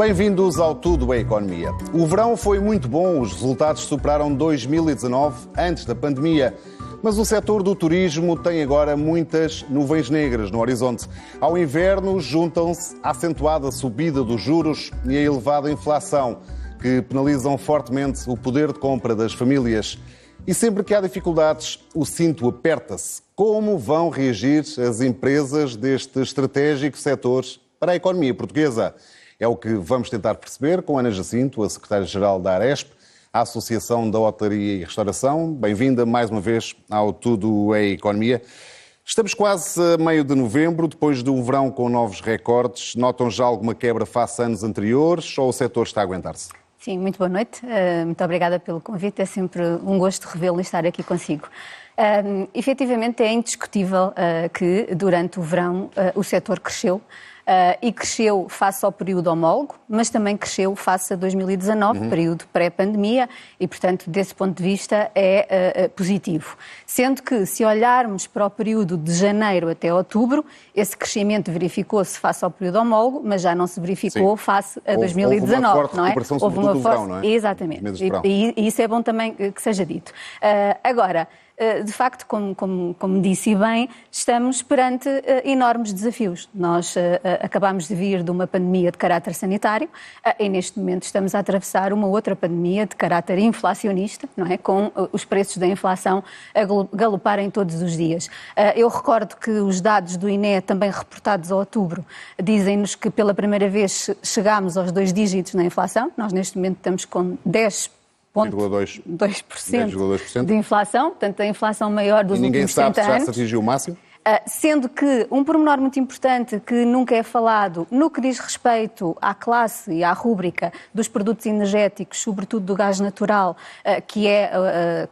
Bem-vindos ao Tudo é Economia. O verão foi muito bom, os resultados superaram 2019, antes da pandemia. Mas o setor do turismo tem agora muitas nuvens negras no horizonte. Ao inverno juntam-se a acentuada subida dos juros e a elevada inflação, que penalizam fortemente o poder de compra das famílias. E sempre que há dificuldades, o cinto aperta-se. Como vão reagir as empresas deste estratégico setor para a economia portuguesa? É o que vamos tentar perceber com Ana Jacinto, a secretária-geral da Aresp, a Associação da Hotelaria e Restauração. Bem-vinda mais uma vez ao Tudo é Economia. Estamos quase a meio de novembro, depois de um verão com novos recordes. Notam já alguma quebra face a anos anteriores ou o setor está a aguentar-se? Sim, muito boa noite. Muito obrigada pelo convite. É sempre um gosto revê-lo e estar aqui consigo. Efetivamente, é indiscutível que durante o verão o setor cresceu. E cresceu face ao período homólogo, mas também cresceu face a 2019, período pré-pandemia, e, portanto, desse ponto de vista é positivo. Sendo que, se olharmos para o período de janeiro até outubro, esse crescimento verificou-se face ao período homólogo, mas já não se verificou face a 2019. Houve uma forte recuperação, sobretudo do verão, não é? Exatamente. E isso é bom também que seja dito. Agora, de facto, como disse bem, estamos perante enormes desafios. Nós acabámos de vir de uma pandemia de caráter sanitário e neste momento estamos a atravessar uma outra pandemia de caráter inflacionista, não é? Com os preços da inflação a galoparem todos os dias. Eu recordo que os dados do INE, também reportados a outubro, dizem-nos que pela primeira vez chegámos aos 2 dígitos na inflação. Nós neste momento estamos com 10,2% de inflação, portanto a inflação maior dos últimos 30 anos. E ninguém sabe se já se atingiu o máximo? Sendo que um pormenor muito importante que nunca é falado no que diz respeito à classe e à rúbrica dos produtos energéticos, sobretudo do gás natural, que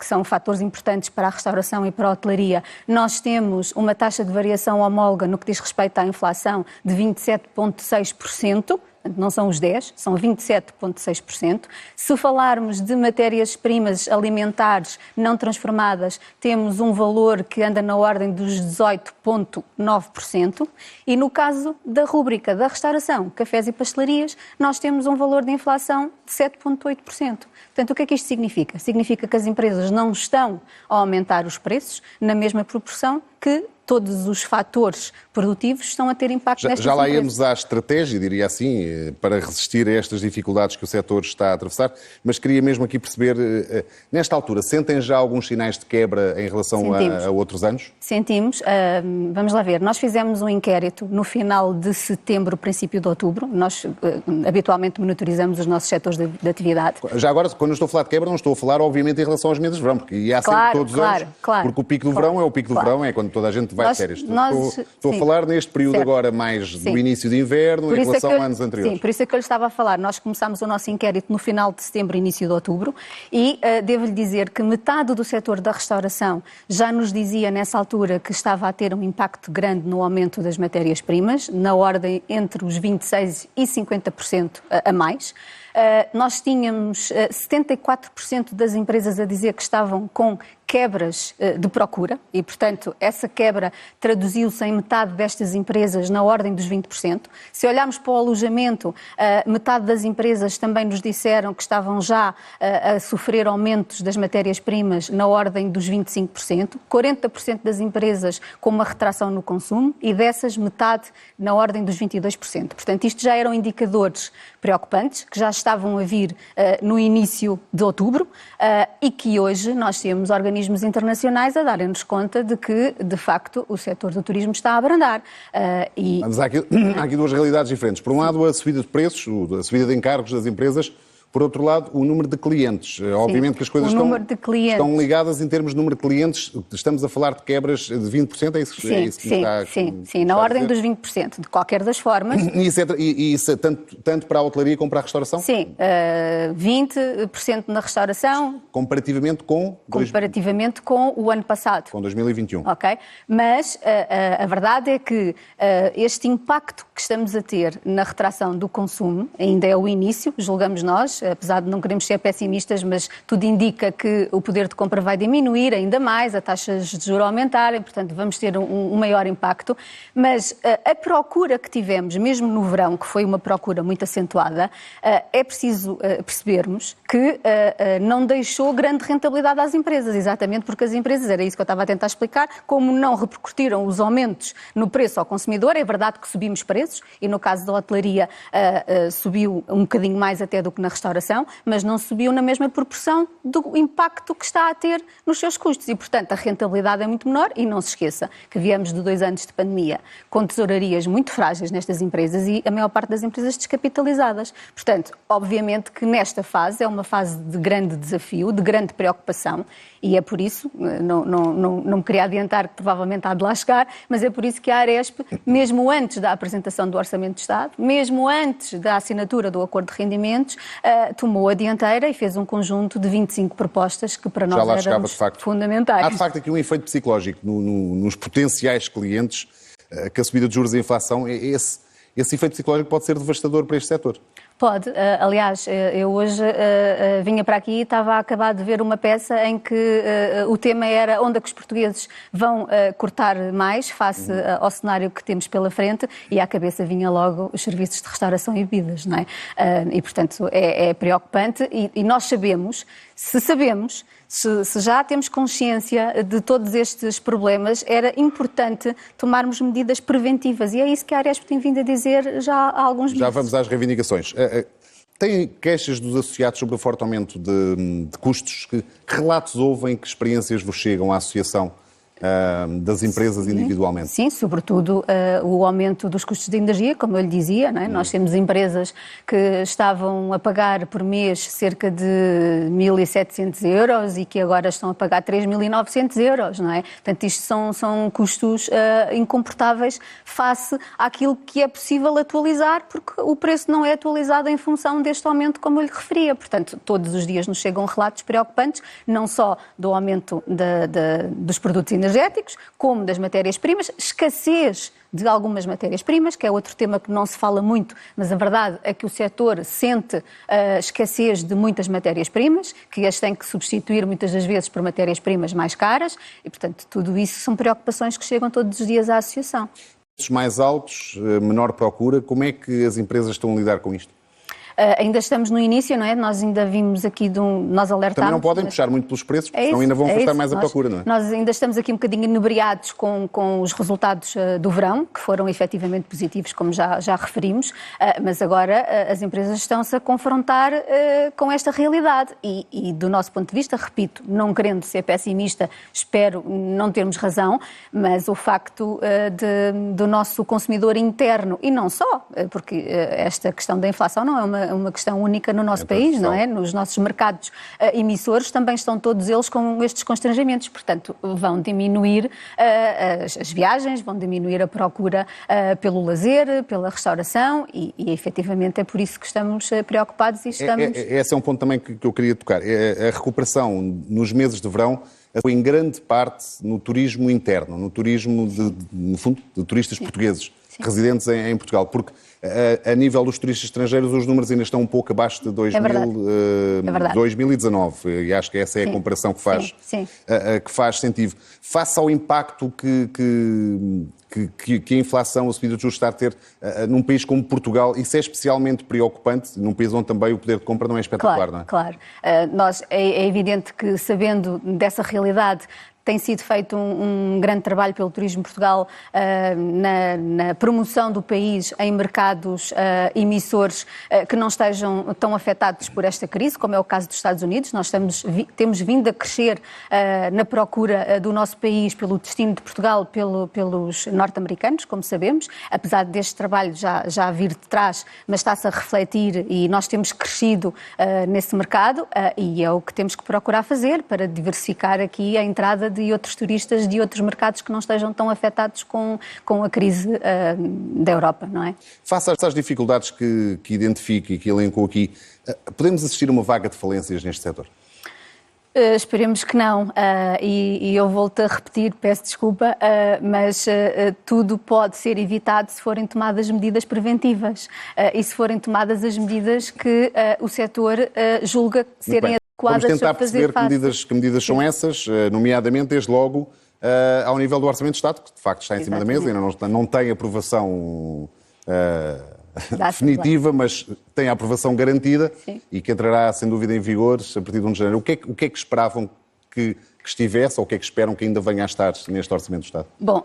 são fatores importantes para a restauração e para a hotelaria, nós temos uma taxa de variação homóloga no que diz respeito à inflação de 27,6%. Não são os 10%, são 27,6%. Se falarmos de matérias-primas alimentares não transformadas, temos um valor que anda na ordem dos 18,9%. E no caso da rúbrica da restauração, cafés e pastelarias, nós temos um valor de inflação de 7,8%. Portanto, o que é que isto significa? Significa que as empresas não estão a aumentar os preços na mesma proporção que todos os fatores produtivos estão a ter impacto nestas empresas. Já lá empresas. íamos à estratégia, diria assim, para resistir a estas dificuldades que o setor está a atravessar, mas queria mesmo aqui perceber, nesta altura, sentem já alguns sinais de quebra em relação a outros anos? Sentimos. Vamos lá ver. Nós fizemos um inquérito no final de setembro, princípio de outubro. Nós habitualmente monitorizamos os nossos setores de atividade. Já agora, quando eu estou a falar de quebra, não estou a falar, obviamente, em relação aos meses de verão, porque há sempre todos os anos, porque o pico do verão é o pico do verão, é quando toda a gente vai de férias. Estou a falar neste período agora mais do início de inverno em relação a anos anteriores. Sim, por isso é que eu lhe estava a falar. Nós começámos o nosso inquérito no final de setembro, início de outubro, e devo-lhe dizer que metade do setor da restauração já nos dizia nessa altura que estava a ter um impacto grande no aumento das matérias-primas, na ordem entre os 26% e 50% a mais. Nós tínhamos 74% das empresas a dizer que estavam com quebras de procura e, portanto, essa quebra traduziu-se em metade destas empresas na ordem dos 20%. Se olharmos para o alojamento, metade das empresas também nos disseram que estavam já a sofrer aumentos das matérias-primas na ordem dos 25%, 40% das empresas com uma retração no consumo e dessas metade na ordem dos 22%. Portanto, isto já eram indicadores preocupantes que já estavam a vir no início de outubro e que hoje nós temos organismos internacionais a darem-nos conta de que, de facto, o setor do turismo está a abrandar. Mas há aqui 2 realidades diferentes. Por um lado, a subida de preços, a subida de encargos das empresas. Por outro lado, o número de clientes. Obviamente que as coisas estão ligadas em termos de número de clientes. Estamos a falar de quebras de 20%, é isso que está Sim, na ordem dos 20%, de qualquer das formas. E isso tanto para a hotelaria como para a restauração? Sim, 20% na restauração. Comparativamente com o ano passado. Com 2021. Ok, mas a verdade é que este impacto que estamos a ter na retração do consumo ainda é o início, julgamos nós. nós, apesar de não queremos ser pessimistas, mas tudo indica que o poder de compra vai diminuir ainda mais, as taxas de juros aumentarem, portanto vamos ter um maior impacto, mas a procura que tivemos, mesmo no verão, que foi uma procura muito acentuada, é preciso percebermos que não deixou grande rentabilidade às empresas, exatamente porque as empresas, era isso que eu estava a tentar explicar, como não repercutiram os aumentos no preço ao consumidor, é verdade que subimos preços, e no caso da hotelaria subiu um bocadinho mais até do que na restauração, mas não subiu na mesma proporção do impacto que está a ter nos seus custos e, portanto, a rentabilidade é muito menor e não se esqueça que viemos de 2 anos de pandemia com tesourarias muito frágeis nestas empresas e a maior parte das empresas descapitalizadas. Portanto, obviamente que nesta fase é uma fase de grande desafio, de grande preocupação e é por isso, não me queria adiantar que provavelmente há de lá chegar, mas é por isso que a Aresp, mesmo antes da apresentação do Orçamento de Estado, mesmo antes da assinatura do Acordo de Rendimentos, tomou a dianteira e fez um conjunto de 25 propostas que para nós eram fundamentais. Há de facto aqui um efeito psicológico nos potenciais clientes, que a subida de juros e a inflação, esse efeito psicológico pode ser devastador para este setor. Pode. Aliás, eu hoje vinha para aqui e estava a acabar de ver uma peça em que o tema era onde é que os portugueses vão cortar mais face ao cenário que temos pela frente e à cabeça vinha logo os serviços de restauração e bebidas, não é? E, portanto, é preocupante e nós sabemos, se já temos consciência de todos estes problemas, era importante tomarmos medidas preventivas e é isso que a Aresp tem vindo a dizer já há alguns meses. Já vamos às reivindicações. Tem queixas dos associados sobre o forte aumento de custos? Que relatos houve, que experiências vos chegam à associação das empresas individualmente? Sim, sobretudo o aumento dos custos de energia, como eu lhe dizia, não é? Nós temos empresas que estavam a pagar por mês cerca de 1.700 euros e que agora estão a pagar 3.900 euros, não é? Portanto, isto são custos incomportáveis face àquilo que é possível atualizar, porque o preço não é atualizado em função deste aumento, como eu lhe referia. Portanto, todos os dias nos chegam relatos preocupantes, não só do aumento dos produtos energéticos, como das matérias-primas, escassez de algumas matérias-primas, que é outro tema que não se fala muito, mas a verdade é que o setor sente a escassez de muitas matérias-primas, que as tem que substituir muitas das vezes por matérias-primas mais caras e, portanto, tudo isso são preocupações que chegam todos os dias à associação. Mais altos, menor procura, como é que as empresas estão a lidar com isto? Ainda estamos no início, não é? Nós ainda vimos aqui, nós alertámos... Também não podem puxar muito pelos preços, porque senão ainda vão afastar mais a procura, não é? Nós ainda estamos aqui um bocadinho inebriados com os resultados do verão, que foram efetivamente positivos, como já referimos, mas agora as empresas estão-se a confrontar com esta realidade e do nosso ponto de vista, repito, não querendo ser pessimista, espero não termos razão, mas o facto do nosso consumidor interno, e não só, porque esta questão da inflação não é uma questão única no nosso país, não é? Nos nossos mercados emissores também estão todos eles com estes constrangimentos, portanto vão diminuir as viagens, vão diminuir a procura pelo lazer, pela restauração e efetivamente é por isso que estamos preocupados e estamos... Esse é um ponto também que eu queria tocar. A recuperação nos meses de verão foi em grande parte no turismo interno, no turismo, no fundo, de turistas portugueses, residentes em Portugal, porque a nível dos turistas estrangeiros os números ainda estão um pouco abaixo de 2019 e acho que essa é a comparação que faz sentido. Face ao impacto que a inflação, a subida de juros está a ter num país como Portugal, isso é especialmente preocupante, num país onde também o poder de compra não é espetacular, não é? Claro. É evidente que, sabendo dessa realidade, tem sido feito um grande trabalho pelo Turismo Portugal na promoção do país em mercados emissores que não estejam tão afetados por esta crise, como é o caso dos Estados Unidos. Nós temos vindo a crescer na procura do nosso país pelo destino de Portugal, pelos norte-americanos, como sabemos, apesar deste trabalho já vir de trás, mas está-se a refletir e nós temos crescido nesse mercado e é o que temos que procurar fazer para diversificar aqui a entrada de outros turistas de outros mercados que não estejam tão afetados com a crise da Europa, não é? Face às dificuldades que identifica e que elencou aqui, podemos assistir a uma vaga de falências neste setor? Esperemos que não, e eu volto a repetir, peço desculpa, mas tudo pode ser evitado se forem tomadas medidas preventivas e se forem tomadas as medidas que o setor julga serem adequadas. Vamos tentar perceber que medidas são essas, nomeadamente, desde logo, ao nível do Orçamento de Estado, que de facto está em cima da mesa, ainda não tem aprovação definitiva, mas tem a aprovação garantida. Sim. E que entrará, sem dúvida, em vigor a partir de 1 de janeiro. O que é que esperavam que estivesse, ou o que é que esperam que ainda venha a estar neste Orçamento do Estado? Bom,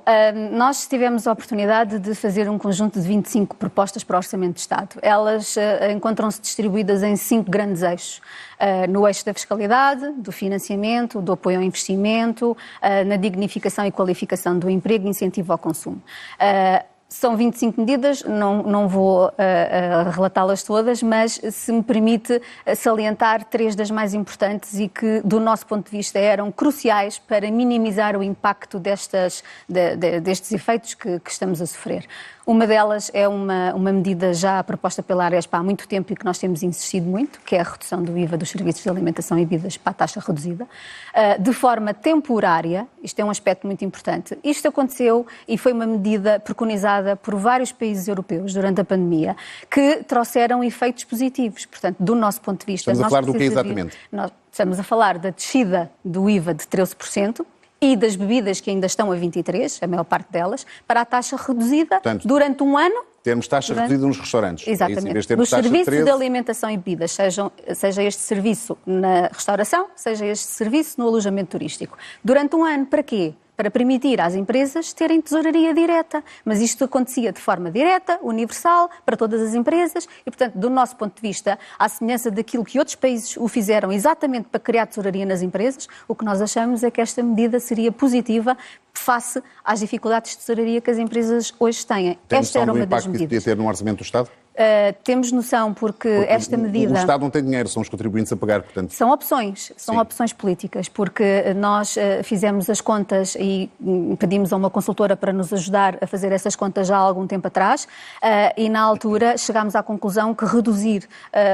nós tivemos a oportunidade de fazer um conjunto de 25 propostas para o Orçamento do Estado. Elas encontram-se distribuídas em 5 grandes eixos. No eixo da fiscalidade, do financiamento, do apoio ao investimento, na dignificação e qualificação do emprego e incentivo ao consumo. São 25 medidas, não vou relatá-las todas, mas se me permite salientar 3 das mais importantes e que, do nosso ponto de vista, eram cruciais para minimizar o impacto destes efeitos que estamos a sofrer. Uma delas é uma medida já proposta pela Arespa há muito tempo e que nós temos insistido muito, que é a redução do IVA dos serviços de alimentação e bebidas para a taxa reduzida, de forma temporária. Isto é um aspecto muito importante. Isto aconteceu e foi uma medida preconizada por vários países europeus durante a pandemia, que trouxeram efeitos positivos. Portanto, do nosso ponto de vista... Estamos a falar do que exatamente? Nós estamos a falar da descida do IVA de 13%, e das bebidas que ainda estão a 23%, a maior parte delas, para a taxa reduzida. Portanto, durante um ano. Termos taxa reduzida nos restaurantes. Exatamente. Nos serviços de alimentação e bebidas, seja este serviço na restauração, seja este serviço no alojamento turístico. Durante um ano, para quê? Para permitir às empresas terem tesouraria direta. Mas isto acontecia de forma direta, universal, para todas as empresas e, portanto, do nosso ponto de vista, à semelhança daquilo que outros países o fizeram exatamente para criar tesouraria nas empresas, o que nós achamos é que esta medida seria positiva face às dificuldades de tesouraria que as empresas hoje têm. Esta era uma das medidas. Tem noção do impacto que isso podia ter no Orçamento do Estado? Temos noção porque esta medida... O Estado não tem dinheiro, são os contribuintes a pagar, portanto... São opções políticas, porque nós fizemos as contas e pedimos a uma consultora para nos ajudar a fazer essas contas já há algum tempo atrás e na altura chegámos à conclusão que reduzir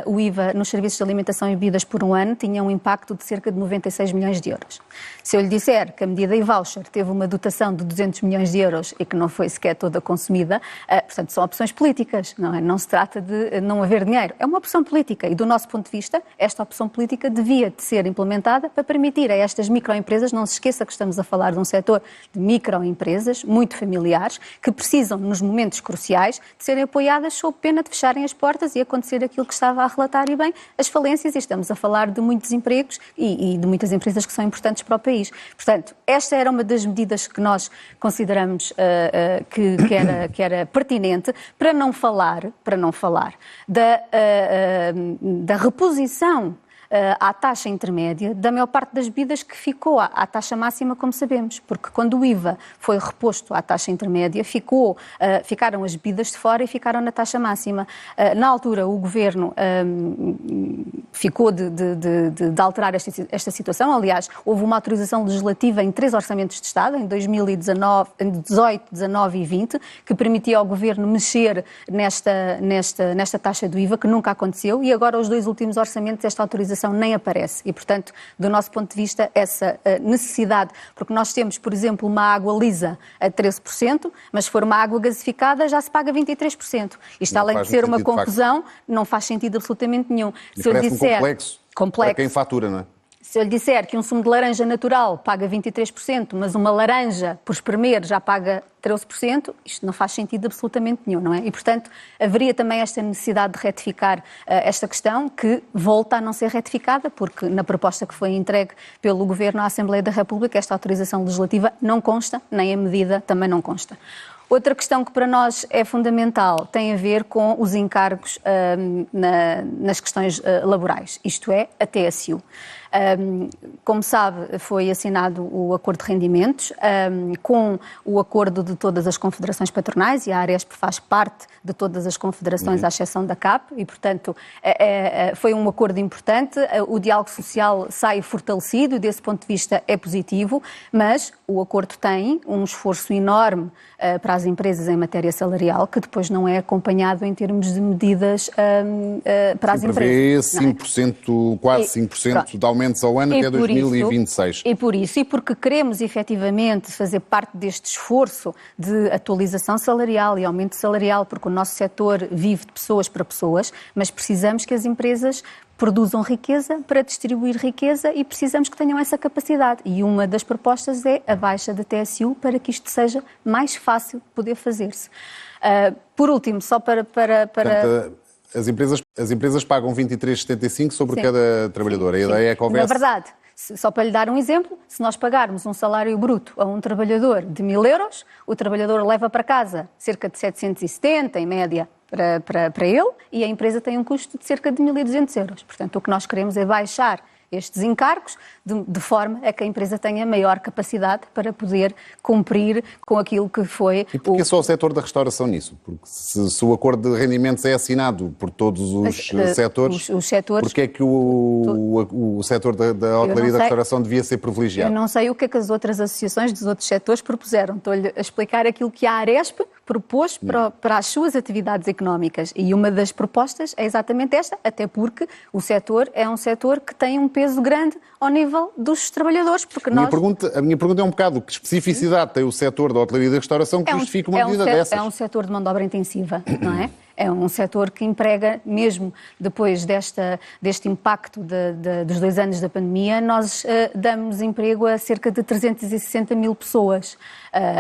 o IVA nos serviços de alimentação e bebidas por um ano tinha um impacto de cerca de 96 milhões de euros. Se eu lhe disser que a medida e-voucher teve uma dotação de 200 milhões de euros e que não foi sequer toda consumida, portanto são opções políticas, não é? Não se trata de não haver dinheiro. É uma opção política e, do nosso ponto de vista, esta opção política devia de ser implementada para permitir a estas microempresas, não se esqueça que estamos a falar de um setor de microempresas muito familiares, que precisam, nos momentos cruciais, de serem apoiadas sob pena de fecharem as portas e acontecer aquilo que estava a relatar e bem, as falências, e estamos a falar de muitos empregos e de muitas empresas que são importantes para o país. Portanto, esta era uma das medidas que nós consideramos que era pertinente para não falar da reposição à taxa intermédia da maior parte das bebidas que ficou à taxa máxima, como sabemos, porque quando o IVA foi reposto à taxa intermédia, ficaram as bebidas de fora e ficaram na taxa máxima. Na altura, o Governo ficou de alterar esta situação. Aliás, houve uma autorização legislativa em 3 orçamentos de Estado, em 2019, em 18, 19 e 20, que permitia ao Governo mexer nesta taxa do IVA, que nunca aconteceu, e agora os 2 últimos orçamentos esta autorização nem aparece e, portanto, do nosso ponto de vista, essa necessidade, porque nós temos, por exemplo, uma água lisa a 13%, mas se for uma água gasificada já se paga 23%. Isto, além de ser uma confusão, não faz sentido absolutamente nenhum. Se eu lhe disser, complexo para quem fatura, não é? Se eu lhe disser que um sumo de laranja natural paga 23%, mas uma laranja por espremer já paga 13%, isto não faz sentido absolutamente nenhum, não é? E, portanto, haveria também esta necessidade de retificar esta questão, que volta a não ser retificada, porque na proposta que foi entregue pelo Governo à Assembleia da República, esta autorização legislativa não consta, nem a medida também não consta. Outra questão que para nós é fundamental tem a ver com os encargos nas questões laborais, isto é, a TSU. Como sabe, foi assinado o acordo de rendimentos com o acordo de todas as confederações patronais e a Arespa faz parte de todas as confederações, à exceção da CAP, e, portanto, foi um acordo importante. O diálogo social sai fortalecido e, desse ponto de vista, é positivo, mas o acordo tem um esforço enorme para as empresas em matéria salarial, que depois não é acompanhado em termos de medidas para as empresas. Prevê 5%, quase 5% de aumentos ao ano até 2026. E por isso, e porque queremos efetivamente fazer parte deste esforço de atualização salarial e aumento salarial, porque o nosso setor vive de pessoas para pessoas, mas precisamos que as empresas produzam riqueza para distribuir riqueza e precisamos que tenham essa capacidade. E uma das propostas é a baixa da TSU para que isto seja mais fácil de poder fazer-se. Por último, só para... Portanto, as empresas pagam 23,75 sobre cada trabalhador. A ideia é que houvesse... Na verdade, só para lhe dar um exemplo, se nós pagarmos um salário bruto a um trabalhador de 1.000 euros, o trabalhador leva para casa cerca de 770, em média, para ele, e a empresa tem um custo de cerca de 1.200 euros. Portanto, o que nós queremos é baixar estes encargos de forma a que a empresa tenha maior capacidade para poder cumprir com aquilo que foi... E porquê só o setor da restauração nisso? Porque se o acordo de rendimentos é assinado por todos os setores, porquê é que o setor da hotelaria e da restauração devia ser privilegiado? Eu não sei o que é que as outras associações dos outros setores propuseram. Estou-lhe a explicar aquilo que a Aresp propôs para as suas atividades económicas. E uma das propostas é exatamente esta, até porque o setor é um setor que tem um peso grande ao nível dos trabalhadores. Porque a minha pergunta é um bocado: que especificidade tem o setor da hotelaria e da restauração que justifica uma medida dessas? É um setor de mão de obra intensiva, não é? É um setor que emprega, mesmo depois deste impacto dos 2 anos da pandemia, nós damos emprego a cerca de 360 mil pessoas.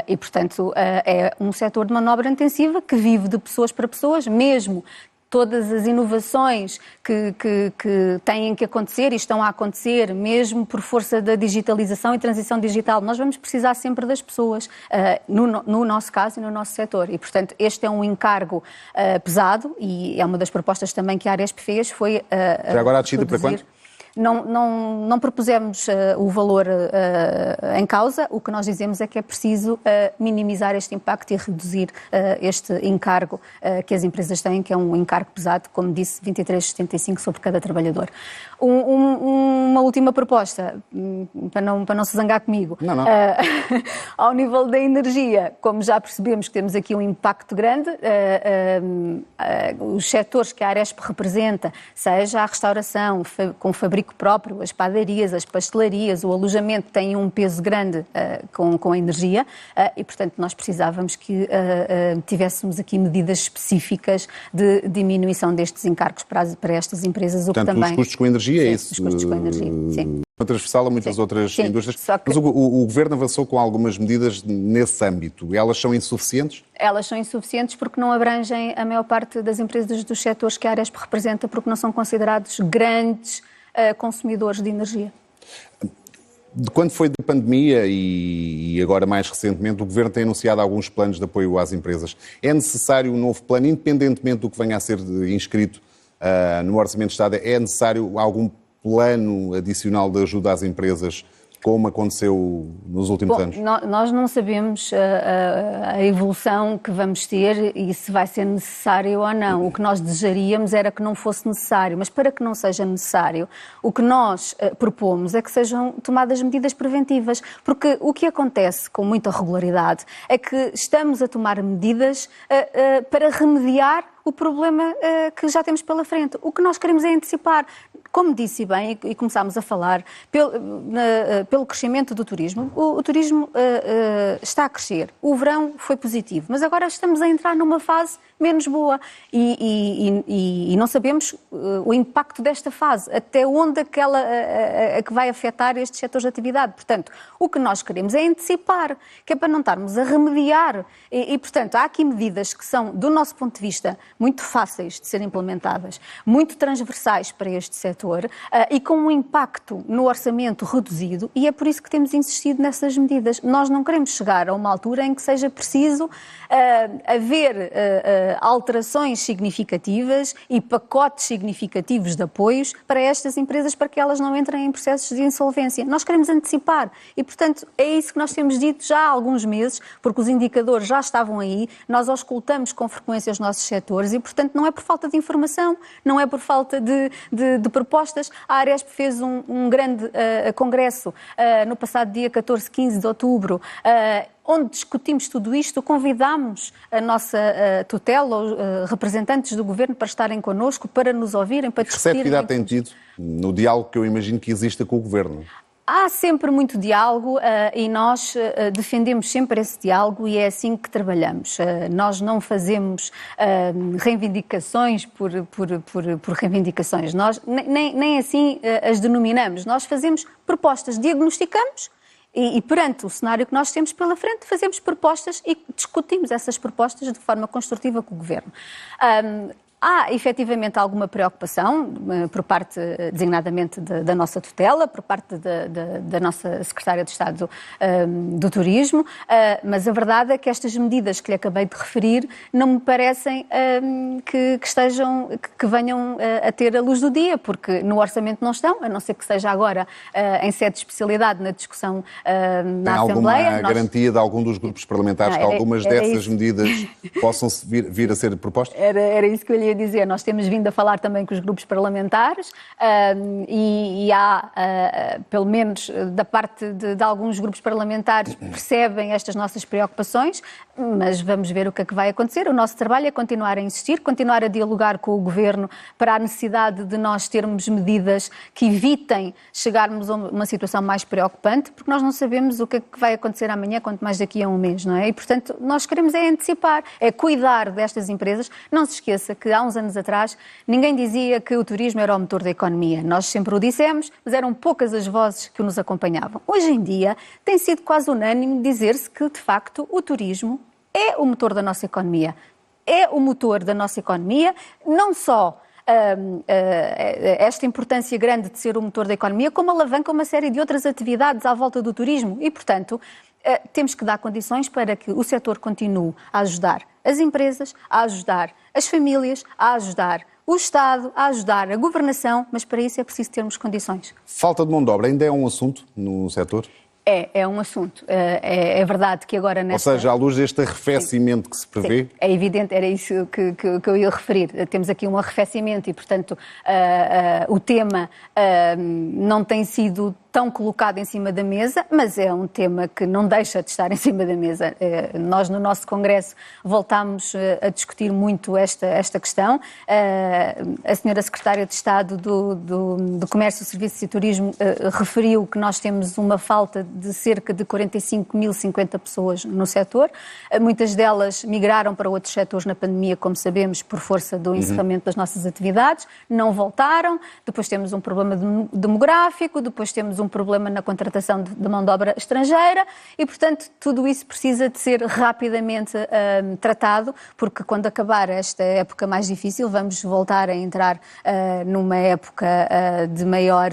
E, portanto, é um setor de mão de obra intensiva que vive de pessoas para pessoas, mesmo todas as inovações que têm que acontecer e estão a acontecer, mesmo por força da digitalização e transição digital, nós vamos precisar sempre das pessoas, no nosso caso e no nosso setor. E, portanto, este é um encargo pesado e é uma das propostas também que a Aresp fez, foi... Já agora a descida para quanto? Não propusemos o valor em causa. O que nós dizemos é que é preciso minimizar este impacto e reduzir este encargo que as empresas têm, que é um encargo pesado, como disse, 23,75 sobre cada trabalhador. Uma última proposta, para não se zangar comigo. Não. Ao nível da energia, como já percebemos que temos aqui um impacto grande, os setores que a Aresp representa, seja a restauração com fabrico próprio, as padarias, as pastelarias, o alojamento, têm um peso grande com a energia e, portanto, nós precisávamos que tivéssemos aqui medidas específicas de diminuição destes encargos para estas empresas. Portanto, os custos com energia, é isso? Os custos com energia, sim. Transversal a muitas outras indústrias. Mas o Governo avançou com algumas medidas nesse âmbito. Elas são insuficientes? Elas são insuficientes porque não abrangem a maior parte das empresas dos setores que a Aresp representa, porque não são considerados grandes consumidores de energia. De quando foi da pandemia e agora mais recentemente, o Governo tem anunciado alguns planos de apoio às empresas. É necessário um novo plano, independentemente do que venha a ser inscrito no Orçamento de Estado? É necessário algum plano adicional de ajuda às empresas, como aconteceu nos últimos anos? Nós não sabemos a evolução que vamos ter e se vai ser necessário ou não. O que nós desejaríamos era que não fosse necessário, mas para que não seja necessário, o que nós propomos é que sejam tomadas medidas preventivas, porque o que acontece com muita regularidade é que estamos a tomar medidas para remediar o problema que já temos pela frente. O que nós queremos é antecipar. Como disse bem, e começámos a falar, pelo crescimento do turismo, o turismo está a crescer. O verão foi positivo, mas agora estamos a entrar numa fase menos boa e não sabemos o impacto desta fase, até onde a que vai afetar estes setores de atividade. Portanto, o que nós queremos é antecipar, que é para não estarmos a remediar. Portanto, há aqui medidas que são, do nosso ponto de vista, muito fáceis de serem implementadas, muito transversais para este setor e com um impacto no orçamento reduzido, e é por isso que temos insistido nessas medidas. Nós não queremos chegar a uma altura em que seja preciso haver alterações significativas e pacotes significativos de apoios para estas empresas, para que elas não entrem em processos de insolvência. Nós queremos antecipar e, portanto, é isso que nós temos dito já há alguns meses, porque os indicadores já estavam aí, nós auscultamos com frequência os nossos setores e, portanto, não é por falta de informação, não é por falta de propostas. A Aresp fez um grande congresso no passado dia 14, 15 de outubro, onde discutimos tudo isto, convidámos a nossa tutela, os representantes do Governo para estarem connosco, para nos ouvirem, para discutirem. Que receptividade tem tido no diálogo que eu imagino que exista com o Governo? Há sempre muito diálogo e nós defendemos sempre esse diálogo e é assim que trabalhamos. Nós não fazemos reivindicações por reivindicações. Nós nem assim as denominamos. Nós fazemos propostas, diagnosticamos e perante o cenário que nós temos pela frente, fazemos propostas e discutimos essas propostas de forma construtiva com o Governo. Há, efetivamente, alguma preocupação por parte, designadamente, da nossa tutela, por parte da nossa Secretária de Estado do Turismo, mas a verdade é que estas medidas que lhe acabei de referir não me parecem que venham a ter a luz do dia, porque no orçamento não estão, a não ser que seja agora em sede de especialidade na discussão na Assembleia. Tem alguma garantia de algum dos grupos parlamentares que algumas dessas medidas possam vir a ser propostas? Era isso que eu lhe ia dizer. Nós temos vindo a falar também com os grupos parlamentares e há, pelo menos da parte de alguns grupos parlamentares, percebem estas nossas preocupações, mas vamos ver o que é que vai acontecer. O nosso trabalho é continuar a insistir, continuar a dialogar com o Governo para a necessidade de nós termos medidas que evitem chegarmos a uma situação mais preocupante, porque nós não sabemos o que é que vai acontecer amanhã, quanto mais daqui a um mês, não é? E, portanto, nós queremos é antecipar, é cuidar destas empresas. Não se esqueça que há uns anos atrás ninguém dizia que o turismo era o motor da economia. Nós sempre o dissemos, mas eram poucas as vozes que nos acompanhavam. Hoje em dia tem sido quase unânime dizer-se que, de facto, o turismo é o motor da nossa economia. É o motor da nossa economia, não só esta importância grande de ser o motor da economia, como alavanca uma série de outras atividades à volta do turismo e, portanto, temos que dar condições para que o setor continue a ajudar as empresas, a ajudar as famílias, a ajudar o Estado, a ajudar a governação, mas para isso é preciso termos condições. Falta de mão de obra ainda é um assunto no setor? É um assunto. É verdade que agora nesta... Ou seja, à luz deste arrefecimento que se prevê... Sim, é evidente, era isso que eu ia referir. Temos aqui um arrefecimento e, portanto, o tema não tem sido tão colocado em cima da mesa, mas é um tema que não deixa de estar em cima da mesa. Nós, no nosso Congresso, voltámos a discutir muito esta questão. A senhora Secretária de Estado do Comércio, Serviços e Turismo referiu que nós temos uma falta de cerca de 45.050 pessoas no setor. Muitas delas migraram para outros setores na pandemia, como sabemos, por força do encerramento das nossas atividades, não voltaram. Depois temos um problema demográfico, depois temos um problema na contratação de mão de obra estrangeira e, portanto, tudo isso precisa de ser rapidamente tratado, porque quando acabar esta época mais difícil, vamos voltar a entrar numa época de maior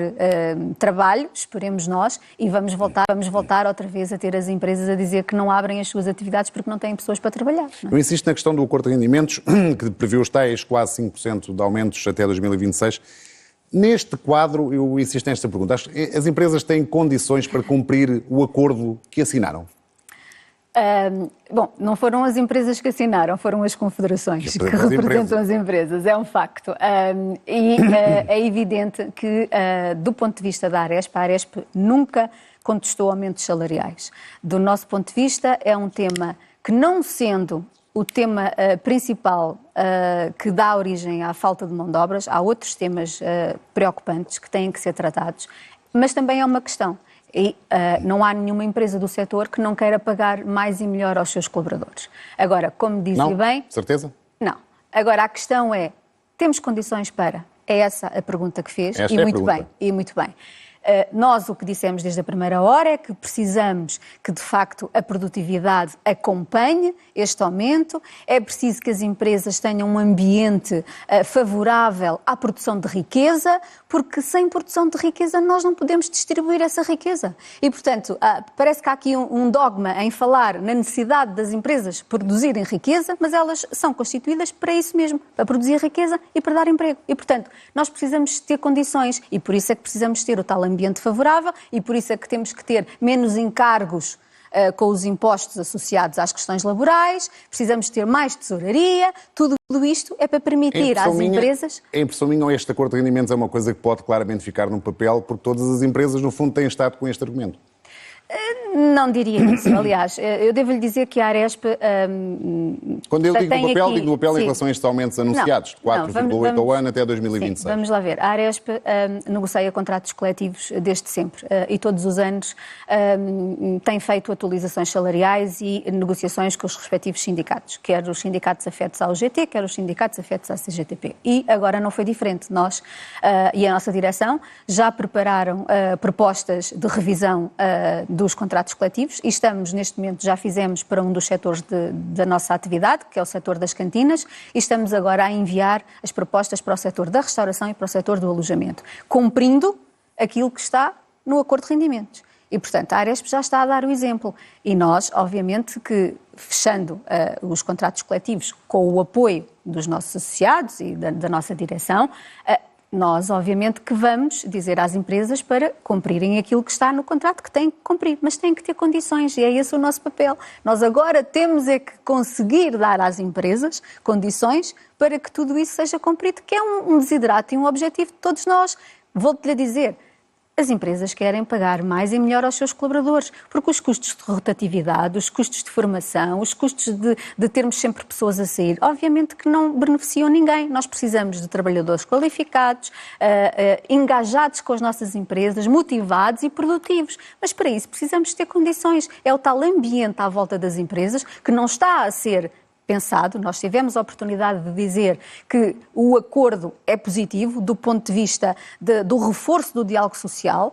trabalho, esperemos nós, e vamos voltar outra vez a ter as empresas a dizer que não abrem as suas atividades porque não têm pessoas para trabalhar. Não é? Eu insisto na questão do acordo de rendimentos, que prevê os tais quase 5% de aumentos até 2026. Neste quadro, eu insisto nesta pergunta, as empresas têm condições para cumprir o acordo que assinaram? Bom, não foram as empresas que assinaram, foram as confederações que representam as empresas, é um facto. É evidente que, do ponto de vista da Aresp, a Aresp nunca contestou aumentos salariais. Do nosso ponto de vista, é um tema que, não sendo o tema principal que dá origem à falta de mão de obras, há outros temas preocupantes que têm que ser tratados, mas também é uma questão. E não há nenhuma empresa do setor que não queira pagar mais e melhor aos seus colaboradores. Agora, como dizia bem... Certeza? Não. Agora, a questão é, temos condições para? É essa a pergunta que fez. Esta é a pergunta. E muito bem. Nós o que dissemos desde a primeira hora é que precisamos que, de facto, a produtividade acompanhe este aumento, é preciso que as empresas tenham um ambiente favorável à produção de riqueza, porque sem produção de riqueza nós não podemos distribuir essa riqueza. E, portanto, parece que há aqui um dogma em falar na necessidade das empresas produzirem riqueza, mas elas são constituídas para isso mesmo, para produzir riqueza e para dar emprego. E, portanto, nós precisamos ter condições e por isso é que precisamos ter o tal ambiente favorável e por isso é que temos que ter menos encargos com os impostos associados às questões laborais, precisamos ter mais tesouraria, tudo isto é para permitir às empresas... A impressão minha, este acordo de rendimentos é uma coisa que pode claramente ficar num papel, porque todas as empresas, no fundo, têm estado com este argumento. Não diria isso. Aliás, eu devo-lhe dizer que a Aresp... Quando eu digo do papel em sim. relação a estes aumentos anunciados, de 4,8 ao ano até 2026. Sim, vamos lá ver. A Aresp negocia contratos coletivos desde sempre e todos os anos tem feito atualizações salariais e negociações com os respectivos sindicatos, quer os sindicatos afetos à UGT, quer os sindicatos afetos à CGTP. E agora não foi diferente. Nós e a nossa direção já prepararam propostas de revisão dos contratos coletivos e estamos, neste momento, já fizemos para um dos setores da nossa atividade, que é o setor das cantinas, e estamos agora a enviar as propostas para o setor da restauração e para o setor do alojamento, cumprindo aquilo que está no acordo de rendimentos. E, portanto, a Aresp já está a dar o exemplo. E nós, obviamente, que fechando os contratos coletivos com o apoio dos nossos associados e da nossa direção, nós, obviamente, que vamos dizer às empresas para cumprirem aquilo que está no contrato, que têm que cumprir, mas têm que ter condições e é esse o nosso papel. Nós agora temos é que conseguir dar às empresas condições para que tudo isso seja cumprido, que é um desiderato e um objetivo de todos nós. Volto-lhe a dizer, as empresas querem pagar mais e melhor aos seus colaboradores, porque os custos de rotatividade, os custos de formação, os custos de termos sempre pessoas a sair, obviamente que não beneficiam ninguém. Nós precisamos de trabalhadores qualificados, engajados com as nossas empresas, motivados e produtivos. Mas para isso precisamos ter condições. É o tal ambiente à volta das empresas que não está a ser pensado. Nós tivemos a oportunidade de dizer que o acordo é positivo do ponto de vista do reforço do diálogo social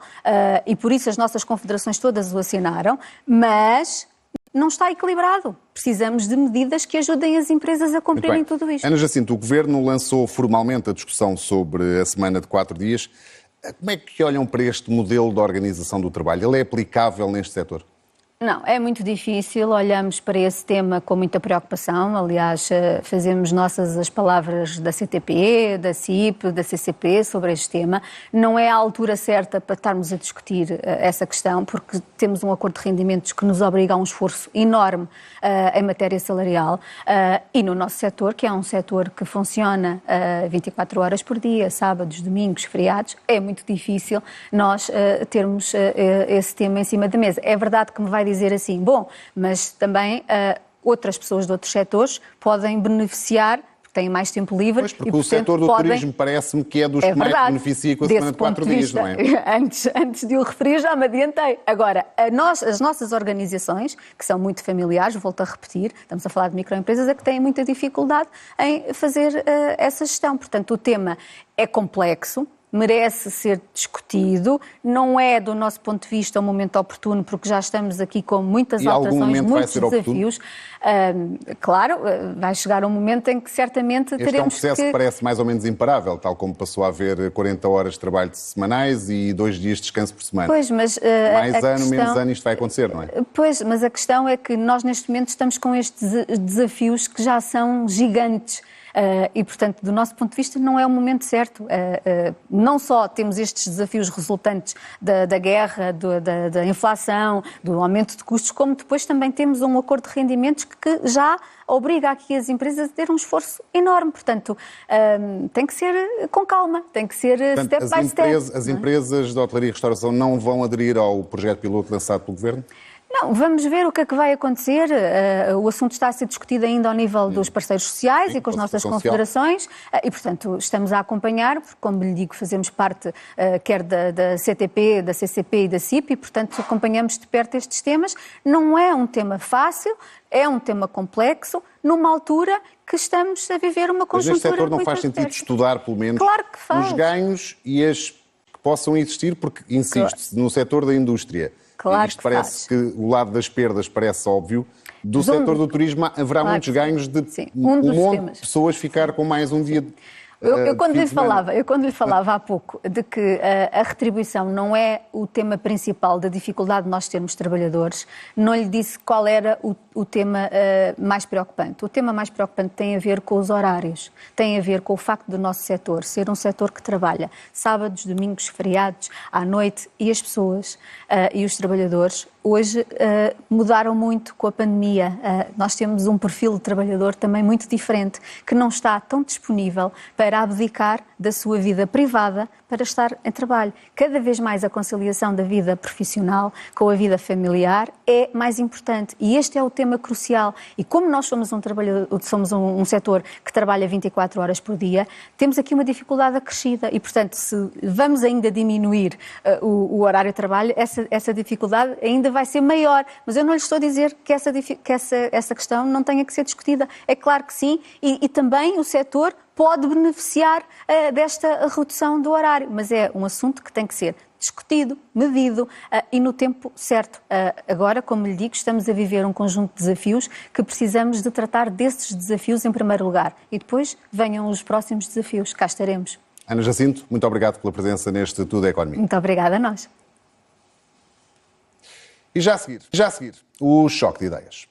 e por isso as nossas confederações todas o assinaram, mas não está equilibrado. Precisamos de medidas que ajudem as empresas a cumprirem tudo isto. Ana Jacinto, o Governo lançou formalmente a discussão sobre a semana de 4 dias. Como é que olham para este modelo de organização do trabalho? Ele é aplicável neste setor? Não, é muito difícil, olhamos para esse tema com muita preocupação, aliás, fazemos nossas as palavras da CTP, da CIP, da CCP sobre este tema. Não é a altura certa para estarmos a discutir essa questão, porque temos um acordo de rendimentos que nos obriga a um esforço enorme em matéria salarial e no nosso setor, que é um setor que funciona 24 horas por dia, sábados, domingos, feriados, é muito difícil nós termos esse tema em cima da mesa. É verdade que me vai dizer assim, bom, mas também outras pessoas de outros setores podem beneficiar, porque têm mais tempo livre. Pois, porque o setor do turismo parece-me que é dos que mais beneficia com a semana de 4 dias, não é? Antes de o referir, já me adiantei. Agora, as nossas organizações, que são muito familiares, volto a repetir, estamos a falar de microempresas, é que têm muita dificuldade em fazer essa gestão. Portanto, o tema é complexo, merece ser discutido, não é, do nosso ponto de vista, um momento oportuno, porque já estamos aqui com muitas alterações, muitos desafios. Claro, vai chegar um momento em que certamente teremos que... Este é um processo que parece mais ou menos imparável, tal como passou a haver 40 horas de trabalho semanais e 2 dias de descanso por semana. Pois, mas... mais ano, menos ano, isto vai acontecer, não é? Pois, mas a questão é que nós, neste momento, estamos com estes desafios que já são gigantes. E, portanto, do nosso ponto de vista, não é o momento certo. Não só temos estes desafios resultantes da guerra, da inflação, do aumento de custos, como depois também temos um acordo de rendimentos que já obriga aqui as empresas a ter um esforço enorme. Portanto, tem que ser com calma, tem que ser step by step. As empresas de hotelaria e restauração não vão aderir ao projeto piloto lançado pelo Governo? Não, vamos ver o que é que vai acontecer. O assunto está a ser discutido ainda ao nível dos parceiros sociais e com as nossas confederações e, portanto, estamos a acompanhar, porque, como lhe digo, fazemos parte quer da CTP, da CCP e da CIP e, portanto, acompanhamos de perto estes temas. Não é um tema fácil, é um tema complexo, numa altura que estamos a viver uma conjuntura. Mas neste setor não faz sentido estudar, pelo menos, claro que faz, os ganhos e as que possam existir, porque, insisto, no setor da indústria, claro isto parece que o lado das perdas parece óbvio. Do setor do turismo haverá muitos ganhos de monte de pessoas ficar com mais um dia de Eu quando lhe falava há pouco de que a retribuição não é o tema principal da dificuldade de nós termos trabalhadores, não lhe disse qual era o tema mais preocupante. O tema mais preocupante tem a ver com os horários, tem a ver com o facto do nosso setor ser um setor que trabalha sábados, domingos, feriados, à noite, e as pessoas e os trabalhadores hoje mudaram muito com a pandemia. Nós temos um perfil de trabalhador também muito diferente, que não está tão disponível para abdicar da sua vida privada para estar em trabalho. Cada vez mais a conciliação da vida profissional com a vida familiar é mais importante e este é o tema crucial. E como nós somos um setor que trabalha 24 horas por dia, temos aqui uma dificuldade acrescida e, portanto, se vamos ainda diminuir o horário de trabalho, essa dificuldade ainda vai ser maior. Mas eu não lhe estou a dizer que essa questão não tenha que ser discutida. É claro que sim, e também o setor pode beneficiar desta redução do horário, mas é um assunto que tem que ser discutido, medido e no tempo certo. Agora, como lhe digo, estamos a viver um conjunto de desafios que precisamos de tratar desses desafios em primeiro lugar e depois venham os próximos desafios. Cá estaremos. Ana Jacinto, muito obrigado pela presença neste Tudo é Economia. Muito obrigada a nós. E já a seguir, o choque de ideias.